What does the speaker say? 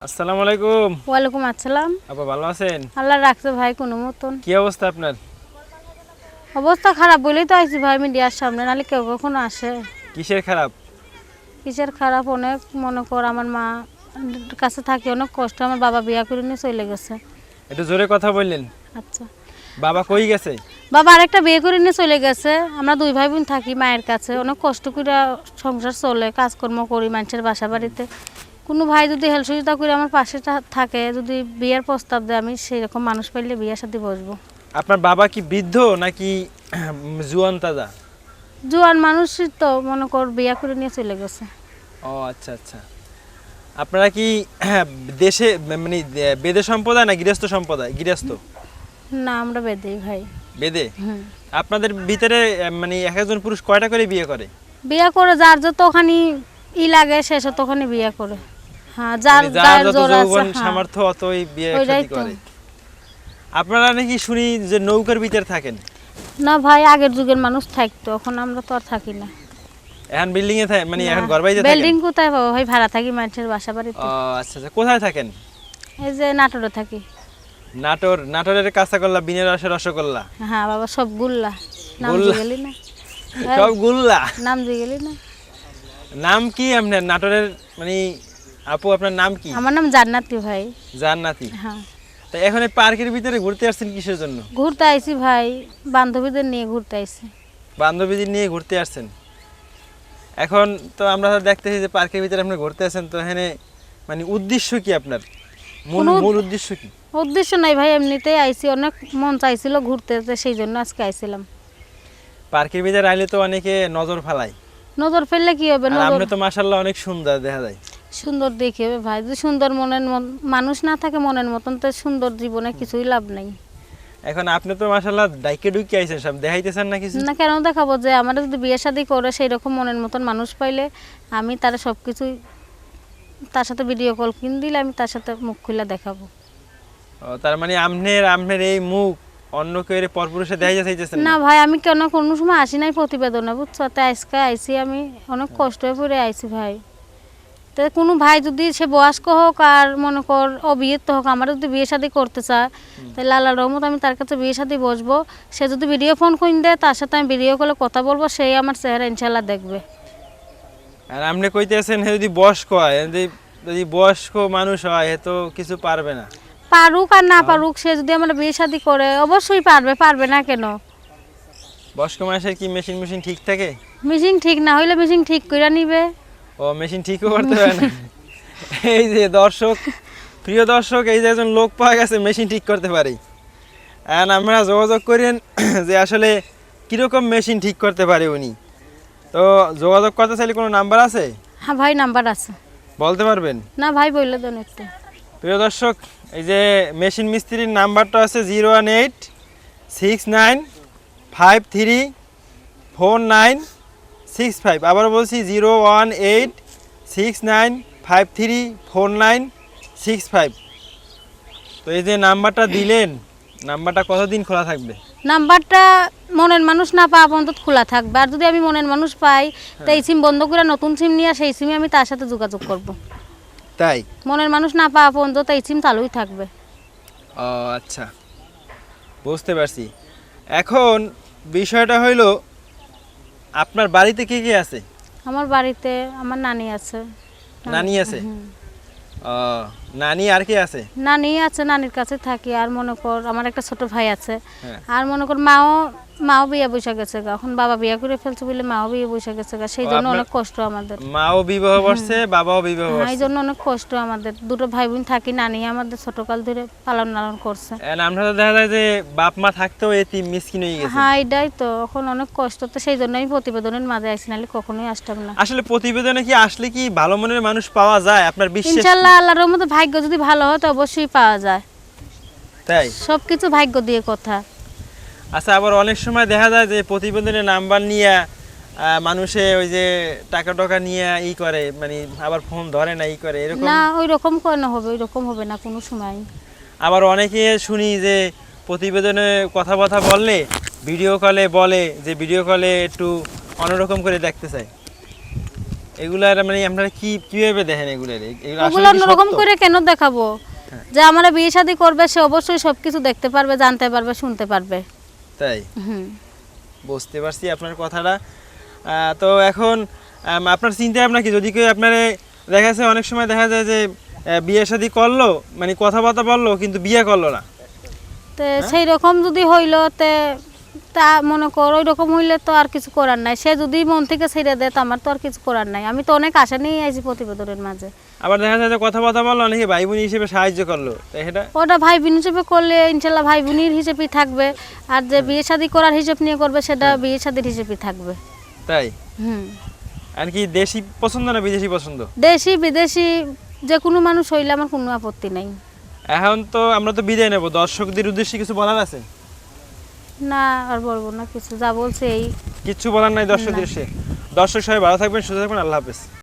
আসসালামু আলাইকুম। ওয়ালাইকুম আসসালাম। আপা ভালো আছেন? আল্লাহ রাখছে ভাই কোনো মতন। কি অবস্থা আপনার? অবস্থা খারাপ বলেই তো আইছি ভাই মিডিয়ার সামনে, নাহলে কেউ কখনো আসে। কিসের খারাপ? কিসের খারাপ? অনেক মনে কর আমার মা কাছে থাকি অনেক কষ্ট, আমার বাবা বিয়া করে নিয়ে চলে গেছে। একটু জোরে কথা বললেন। আচ্ছা, বাবা কই গেছে? বাবা আরেকটা বিয়ে করে নিয়ে চলে গেছে। আমরা দুই ভাই বোন থাকি মায়ের কাছে, অনেক কষ্ট করে সংসার চলে, কাজকর্ম করি মানুষের বাসা বাড়িতে। কোনো ভাই যদি হেল্প সহযোগিতা করে আমার পাশে থাকে, যদি বিয়ের প্রস্তাব দেয়, আমি সেই রকম মানুষ পাইলে বিয়ের সাথে বসবো। আপনার বাবা কি বৃদ্ধ নাকি জুয়ান তাজা? জোয়ান মানুষই তো, মনে কর বিয়া করে নিয়ে চলে গেছে। ও আচ্ছা আচ্ছা। আপনারা কি দেশে মানে বেদে সম্প্রদায় না গৃহস্থ সম্প্রদায়? গৃহস্থ না, আমরা বেদেই ভাই। বেদে? আপনাদের ভিতরে মানে এক একজন পুরুষ কয়টা করে বিয়ে করে? বিয়া করে যার যতখানি লাগে শেষ ততখানি বিয়া করে। হ্যাঁ, যার মানে যার যার যত জোর আছে, যৌবন হ্যাঁ। সামর্থ্য অতই বিয়ে ওইটাই শাদী তো। করে। আপনারা নাকি শুনি যে নৌকার ভিতরে থাকেন? না ভাই, আগের যুগের মানুষ থাকতো, এখন আমরা তো আর থাকি না। এখন বিল্ডিং এ থাকে মানে এখন ঘর বাড়িতে থাকেন? বিল্ডিং কোথায় পাবো ভাই, ভাড়া থাকি মানুষের বাসা বাড়িতে। ও আচ্ছা আচ্ছা। কোথায় থাকেন? এই যে নাটোরে থাকি। নাটোরের কাঁচাগোল্লা, বিনের রসের রসগোল্লা? হ্যাঁ বাবা, সব গুল্লা। নাম গুল্লা? দিয়ে গেলি না? সব গুল্লা? নাম দিয়ে গেলি না? নাম কি আপনার নাটোরের? মানে আপু আপনার নাম কি? আমার নাম জান্নাতি ভাই। জান্নাতি? হ্যাঁ। তা এখন এই পার্কের ভিতরে ঘুরতে আসছেন কিসের জন্য? ঘুরতে আইছি ভাই, বান্ধবীদের নিয়ে ঘুরতে আইছি। বান্ধবীদের নিয়ে ঘুরতে আসছেন? এখন তো আমরা দেখতেছি যে পার্কের ভিতরে আপনি ঘুরতে আসছেন, তো এখানে মানে উদ্দেশ্য কি আপনার? মূল উদ্দেশ্য কি? উদ্দেশ্য নাই ভাই, এমনিতেই আইছি, অনেক মন চাইছিল ঘুরতে, সেই জন্য আজকে আইছিলাম। পার্কের ভিতরে আইলে তো অনেকে নজর ফালায়। নজর ফেললে কি হবে? আর নজর আপনি তো মাশাআল্লাহ অনেক সুন্দর দেখা যায়। সুন্দর দেখে হবে ভাই, যদি সুন্দর মনের মানুষ না থাকে মনের মতন, তো সুন্দর জীবনে কিছুই লাভ নাই। এখন আপনি তো মাশাআল্লাহ ডাইকে ডুইকে আইছেন, সব দেখাইতেছেন না কিছু? না, কেন দেখাবো? যে আমার যদি বিয়ে শাদী করে সেই রকম মনের মতন মানুষ পাইলে আমি তার সব কিছুই, তার সাথে ভিডিও কল কিন দিলে আমি তার সাথে মুখ খুলে দেখাবো। ও তার মানে আপনার এই মুখ অন্য কেউ পরপুরুষে দেখা যাইতেছে না না? ভাই, আমি কেন কোনো সময় আসি নাই প্রতিবেদনে, বুঝছো? তাই আজকে আইছি, আমি অনেক কষ্ট হয়ে পড়ে আইছি ভাই। তো কোনো ভাই যদি সে বয়স্ক হোক আর মনে কর অবিহিত হোক, আমার যদি বিয়ে শাদী করতে চায়, তাহলে আল্লাহর রহমত আমি তার কাছে বিয়ে শাদী বসবো। সে যদি ভিডিও ফোন করে দেয়, তার সাথে আমি ভিডিও কলে কথা বলবো, সেই আমার চেহারা ইনশাল্লাহ দেখবে। আর আপনি কইতেছেন হে যদি বয়স্ক হয়, যদি বয়স্ক মানুষ হয় হে তো কিছু পারবে না? পারুক আর না পারুক, সে যদি আমার বিয়ে শাদী করে অবশ্যই পারবে, পারবে না কেন? বয়স্ক মানুষের কি মেশিন ঠিক থাকে? মেশিন ঠিক না হইলে মেশিন ঠিক করে নিবে। ও মেশিন ঠিকও করতে পারে না? এই যে প্রিয় দর্শক, এই যে একজন লোক পাওয়া গেছে মেশিন ঠিক করতে পারে। আর আমরা যোগাযোগ করেন যে আসলে কিরকম মেশিন ঠিক করতে পারে উনি। তো যোগাযোগ করতে চাইলে কোনো নাম্বার আছে? হ্যাঁ ভাই, নাম্বার আছে। বলতে পারবেন? না ভাই, বললে দেন একটু। প্রিয় দর্শক, এই যে মেশিন মিস্ত্রির নাম্বারটা আছে 01869534965। আবার বলছি 01869534965। তো এই যে নাম্বারটা দিলেন, নাম্বারটা কতদিন খোলা থাকবে? নাম্বারটা মনের মানুষ না পাওয়া পর্যন্ত খোলা থাকবে, আর যদি আমি মনের মানুষ পাই তো এই সিম বন্ধ করে নতুন সিম নিয়ে সেই সিমে আমি তার সাথে যোগাযোগ করব। তাই? মনের মানুষ না পাওয়া পর্যন্ত এই সিম চালুই থাকবে। ও আচ্ছা, বুঝতে পারছি। এখন বিষয়টা হইল, আপনার বাড়িতে কে কে আছে? আমার বাড়িতে আমার নানি আছে। নানি আছে? ও, নানি আর কে আছে? নানি আছে, নানির কাছে থাকি। আর মনে কর আমার একটা ছোট ভাই আছে। হ্যাঁ। আর মনে কর মাও বিয়ে বসে গেছে গা, এখন বাবা বিয়ে করে ফেলছে বলে মাও বিয়ে বসে গেছে গা, সেই জন্য অনেক কষ্ট আমাদের। মাও বিবাহ করছে, বাবাও বিবাহ হ্যাঁ, এই করছে। জন্য অনেক কষ্ট আমাদের। দুটো ভাই বোন থাকি, নানি আমাদের ছোটকাল ধরে পালন নালন করছে। আমরা তো দেখা যায় যে বাপ মা থাকতেও এতিম মিসকিন হয়ে গেছে। হ্যাঁ, এটাই তো, এখন অনেক কষ্ট, তো সেই জন্য আমি প্রতিবেদনের মাঝে আসি, নাহলে কখনোই আসতাম না। আসলে প্রতিবেদনে কি আসলে কি ভালো মনের মানুষ পাওয়া যায়? আপনার বিশ্বাস? ইনশাআল্লাহ আল্লাহর রহমতে ভাগ্য যদি ভালো হয় তো অবশ্যই পাওয়া যায়। তাই? সবকিছু ভাগ্য দিয়ে কথা। আচ্ছা, আবার অনেক সময় দেখা যায় যে প্রতিবেদনের নাম্বার নিয়ে মানুষে ওই যে টাকা নিয়ে ই করে, মানে আবার ফোন ধরে না, ই করে এরকম। না, ওই রকম কেন হবে? ওই রকম হবে না কোনো সময়। আবার অনেকে শুনি যে প্রতিবেদনে কথা বললে ভিডিও কলে বলে যে ভিডিও কলে একটু অন্যরকম করে দেখতে চায়। এগুলার মানে আপনারা কিভাবে দেখেন এগুলার? এগুলো আসলে ওগুলো কি অন্যরকম সত্য? করে কেন দেখাবো? যে আমরা বিয়ে শাদী করবে সে অবশ্যই সবকিছু দেখতে পারবে, জানতে পারবে, শুনতে পারবে। তাই হুম। বুঝতে পারছি আপনার কথাটা। তো এখন আপনার চিন্তা ভাবনা কি, যদি কেউ আপনার দেখা যাচ্ছে অনেক সময় দেখা যায় যে বিয়ে শাদী করলো মানে কথাবার্তা বললো কিন্তু বিয়ে করলো না, তো সেই রকম যদি হইলো তা মনে কর ওই রকম হইলে তো আর কিছু করার নাই। সে যদি মন থেকে ছেড়ে দেয় তো আমার তো আর কিছু করার নাই। আমি তো অনেক আশা নিয়ে আইছি প্রতিবেদনের মাঝে। আবার দেখা যায় যে কথাবার্তা বললো অনেকে ভাই বোন হিসেবে সাহায্য করলো, তাই এটা ওটা ভাই বোন হিসেবে করলে ইনশাল্লাহ ভাই বোনের হিসেবেই থাকবে, আর যে বিয়ে শাদী করার হিসেব নিয়ে করবে সেটা বিয়ে শাদীর হিসেবেই থাকবে। তাই? হুম। আর কি দেশি পছন্দ না বিদেশি পছন্দ? দেশি বিদেশি যে কোনো মানুষ হইলে আমার কোনো আপত্তি নাই। এখন তো আমরা তো বিদায় নেব, দর্শকদের উদ্দেশ্যে কিছু বলার আছে? না আর বলবো না কিছু, যা বলছে এই। কিচ্ছু বলার নাই দর্শকদের উদ্দেশ্যে? দর্শক সবাই ভালো থাকবেন, সুস্থ থাকবেন, আল্লাহ হাফেজ।